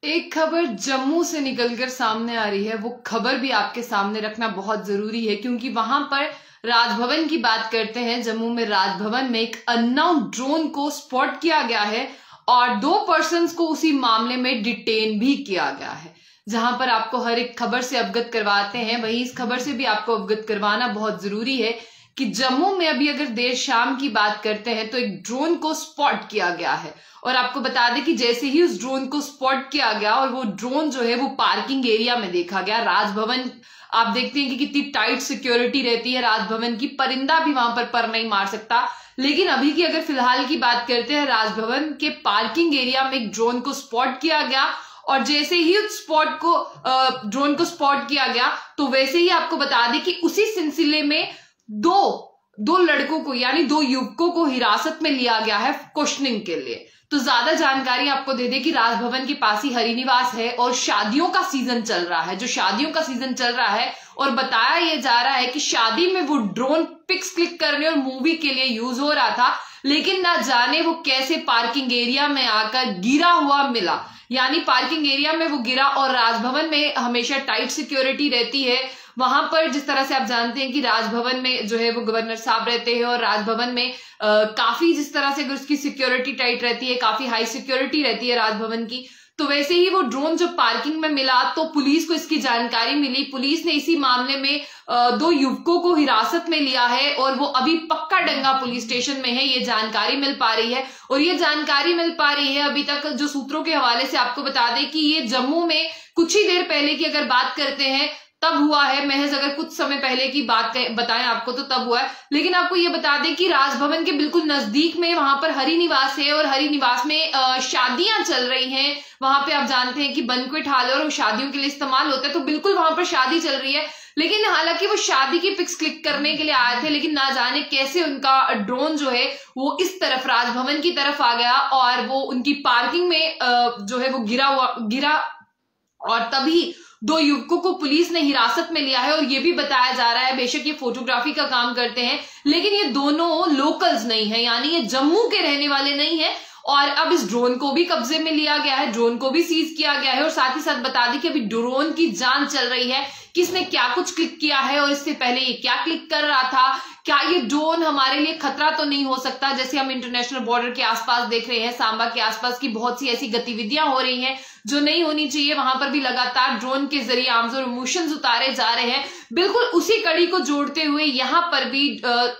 एक खबर जम्मू से निकलकर सामने आ रही है। वो खबर भी आपके सामने रखना बहुत जरूरी है क्योंकि वहां पर राजभवन की बात करते हैं। जम्मू में राजभवन में एक अननोन ड्रोन को स्पॉट किया गया है और 2 पर्सन्स को उसी मामले में डिटेन भी किया गया है। जहां पर आपको हर एक खबर से अवगत करवाते हैं, वहीं इस खबर से भी आपको अवगत करवाना बहुत जरूरी है कि जम्मू में अभी अगर देर शाम की बात करते हैं तो एक ड्रोन को स्पॉट किया गया है। और आपको बता दें कि जैसे ही उस ड्रोन को स्पॉट किया गया और वो ड्रोन जो है वो पार्किंग एरिया में देखा गया। राजभवन आप देखते हैं कि कितनी टाइट सिक्योरिटी रहती है राजभवन की, परिंदा भी वहां पर नहीं मार सकता। लेकिन अभी की अगर फिलहाल की बात करते हैं, राजभवन के पार्किंग एरिया में एक ड्रोन को स्पॉट किया गया और जैसे ही उस ड्रोन को स्पॉट किया गया तो वैसे ही आपको बता दें कि उसी सिलसिले में दो लड़कों को यानी 2 युवकों को हिरासत में लिया गया है क्वेश्चनिंग के लिए। तो ज्यादा जानकारी आपको दे दे कि राजभवन के पास ही हरिनिवास है और शादियों का सीजन चल रहा है। जो शादियों का सीजन चल रहा है और बताया ये जा रहा है कि शादी में वो ड्रोन पिक्स क्लिक करने और मूवी के लिए यूज हो रहा था, लेकिन ना जाने वो कैसे पार्किंग एरिया में आकर गिरा हुआ मिला। यानी पार्किंग एरिया में वो गिरा और राजभवन में हमेशा टाइट सिक्योरिटी रहती है। वहां पर जिस तरह से आप जानते हैं कि राजभवन में जो है वो गवर्नर साहब रहते हैं और राजभवन में काफी जिस तरह से उसकी सिक्योरिटी टाइट रहती है, काफी हाई सिक्योरिटी रहती है राजभवन की। तो वैसे ही वो ड्रोन जब पार्किंग में मिला तो पुलिस को इसकी जानकारी मिली। पुलिस ने इसी मामले में 2 युवकों को हिरासत में लिया है और वो अभी पक्काडंगा पुलिस स्टेशन में है। ये जानकारी मिल पा रही है और ये जानकारी मिल पा रही है अभी तक जो सूत्रों के हवाले से आपको बता दें कि ये जम्मू में कुछ ही देर पहले की अगर बात करते हैं तब हुआ है। महज अगर कुछ समय पहले की बात बताएं आपको तो तब हुआ है। लेकिन आपको ये बता दें कि राजभवन के बिल्कुल नजदीक में वहां पर हरिनिवास है और हरिनिवास में शादियां चल रही हैं। वहां पे आप जानते हैं कि बैंक्वेट हॉल और शादियों के लिए इस्तेमाल होता है, तो बिल्कुल वहां पर शादी चल रही है। लेकिन हालांकि वो शादी की पिक्स क्लिक करने के लिए आए थे, लेकिन ना जाने कैसे उनका ड्रोन जो है वो इस तरफ राजभवन की तरफ आ गया और वो उनकी पार्किंग में जो है वो गिरा और तभी 2 युवकों को पुलिस ने हिरासत में लिया है। और ये भी बताया जा रहा है, बेशक ये फोटोग्राफी का काम करते हैं लेकिन ये दोनों लोकल्स नहीं है, यानी ये जम्मू के रहने वाले नहीं है। और अब इस ड्रोन को भी कब्जे में लिया गया है, ड्रोन को भी सीज किया गया है और साथ ही साथ बता दी कि अभी ड्रोन की जांच चल रही है, किसने क्या कुछ क्लिक किया है और इससे पहले ये क्या क्लिक कर रहा था। क्या ये ड्रोन हमारे लिए खतरा तो नहीं हो सकता? जैसे हम इंटरनेशनल बॉर्डर के आसपास देख रहे हैं, सांबा के आसपास की बहुत सी ऐसी गतिविधियां हो रही हैं जो नहीं होनी चाहिए। वहां पर भी लगातार ड्रोन के जरिए आर्म्स और इमोशंस उतारे जा रहे हैं। बिल्कुल उसी कड़ी को जोड़ते हुए यहाँ पर भी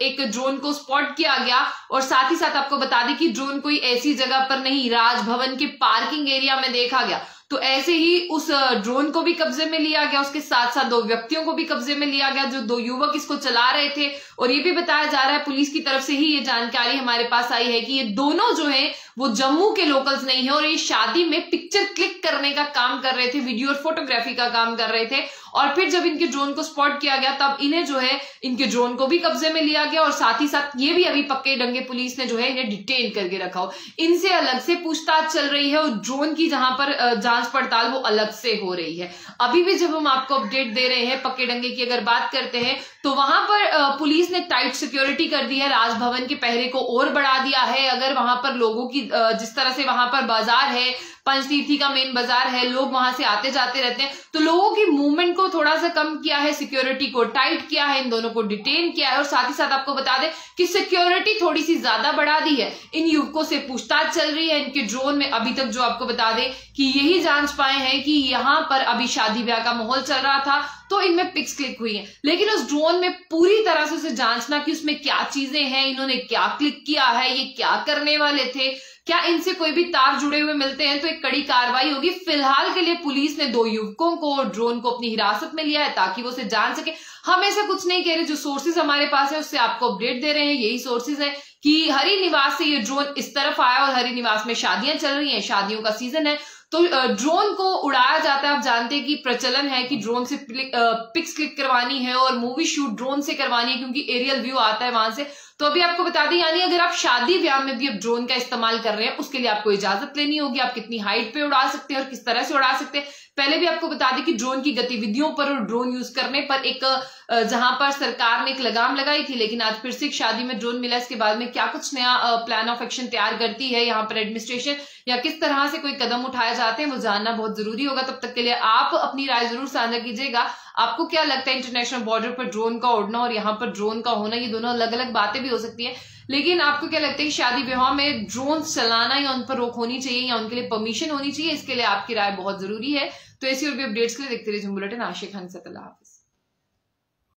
एक ड्रोन को स्पॉट किया गया और साथ ही साथ आपको बता दें कि ड्रोन कोई ऐसी जगह पर नहीं, राजभवन के पार्किंग एरिया में देखा गया। तो ऐसे ही उस ड्रोन को भी कब्जे में लिया गया, उसके साथ साथ 2 व्यक्तियों को भी कब्जे में लिया गया जो 2 युवक इसको चला रहे थे। और ये भी बताया जा रहा है पुलिस की तरफ से ही ये जानकारी हमारे पास आई है कि ये दोनों जो है वो जम्मू के लोकल्स नहीं है और ये शादी में पिक्चर क्लिक करने का काम कर रहे थे, वीडियो और फोटोग्राफी का काम कर रहे थे। और फिर जब इनके ड्रोन को स्पॉट किया गया तब इन्हें जो है इनके ड्रोन को भी कब्जे में लिया गया और साथ ही साथ ये भी अभी पक्के डंगे पुलिस ने जो है इन्हें डिटेन करके रखा हो। इनसे अलग से पूछताछ चल रही है और ड्रोन की जहां पर जांच पड़ताल वो अलग से हो रही है। अभी भी जब हम आपको अपडेट दे रहे हैं पक्के डंगे की अगर बात करते हैं तो वहां पर पुलिस ने टाइट सिक्योरिटी कर दी है, राजभवन के पहरे को और बढ़ा दिया है। अगर वहां पर लोगों की जिस तरह से वहां पर बाजार है, पंचतीर्थी का मेन बाजार है, लोग वहां से आते जाते रहते हैं, तो लोगों की मूवमेंट को थोड़ा सा कम किया है, सिक्योरिटी को टाइट किया है, इन दोनों को डिटेन किया है और साथ ही साथ आपको बता दें कि सिक्योरिटी थोड़ी सी ज्यादा बढ़ा दी है। इन युवकों से पूछताछ चल रही है। इनके ड्रोन में अभी तक जो आपको बता दें कि यही जांच पाए हैं कि यहाँ पर अभी शादी ब्याह का माहौल चल रहा था तो इनमें पिक्स क्लिक हुई हैं, लेकिन उस ड्रोन में पूरी तरह से उसे जांचना कि उसमें क्या चीजें हैं, इन्होंने क्या क्लिक किया है, ये क्या करने वाले थे, क्या इनसे कोई भी तार जुड़े हुए मिलते हैं, तो एक कड़ी कार्रवाई होगी। फिलहाल के लिए पुलिस ने 2 युवकों को और ड्रोन को अपनी हिरासत में लिया है ताकि वो उसे जान सके। हम ऐसा कुछ नहीं कह रहे, जो सोर्सेज हमारे पास है उससे आपको अपडेट दे रहे हैं। यही सोर्सेज है कि हरिनिवास से ये ड्रोन इस तरफ आया और हरिनिवास में शादियां चल रही हैं, शादियों का सीजन है तो ड्रोन को उड़ाया जाता है। आप जानते हैं कि प्रचलन है कि ड्रोन से पिक्स क्लिक करवानी है और मूवी शूट ड्रोन से करवानी है क्योंकि एरियल व्यू आता है वहां से। तो अभी आपको बता दें, यानी अगर आप शादी ब्याह में भी अब ड्रोन का इस्तेमाल कर रहे हैं उसके लिए आपको इजाजत लेनी होगी। आप कितनी हाइट पे उड़ा सकते हैं और किस तरह से उड़ा सकते हैं। पहले भी आपको बता दें कि ड्रोन की गतिविधियों पर और ड्रोन यूज करने पर एक जहां पर सरकार ने एक लगाम लगाई थी, लेकिन आज फिर से एक शादी में ड्रोन मिला। इसके बाद में क्या कुछ नया प्लान ऑफ एक्शन तैयार करती है यहाँ पर एडमिनिस्ट्रेशन, या किस तरह से कोई कदम उठाए जाते हैं वो जानना बहुत जरूरी होगा। तब तक के लिए आप अपनी राय जरूर साझा कीजिएगा। आपको क्या लगता है इंटरनेशनल बॉर्डर पर ड्रोन का उड़ना और यहाँ पर ड्रोन का होना, ये दोनों अलग अलग बातें भी हो सकती है, लेकिन आपको क्या लगता है कि शादी विवाह में ड्रोन चलाना या उन पर रोक होनी चाहिए या उनके लिए परमिशन होनी चाहिए? इसके लिए आपकी राय बहुत जरूरी है। तो ऐसी और भी अपडेट्स के लिए देखते रहिए बुलेटिन। आशिक खान से, अल्लाह हाफिज।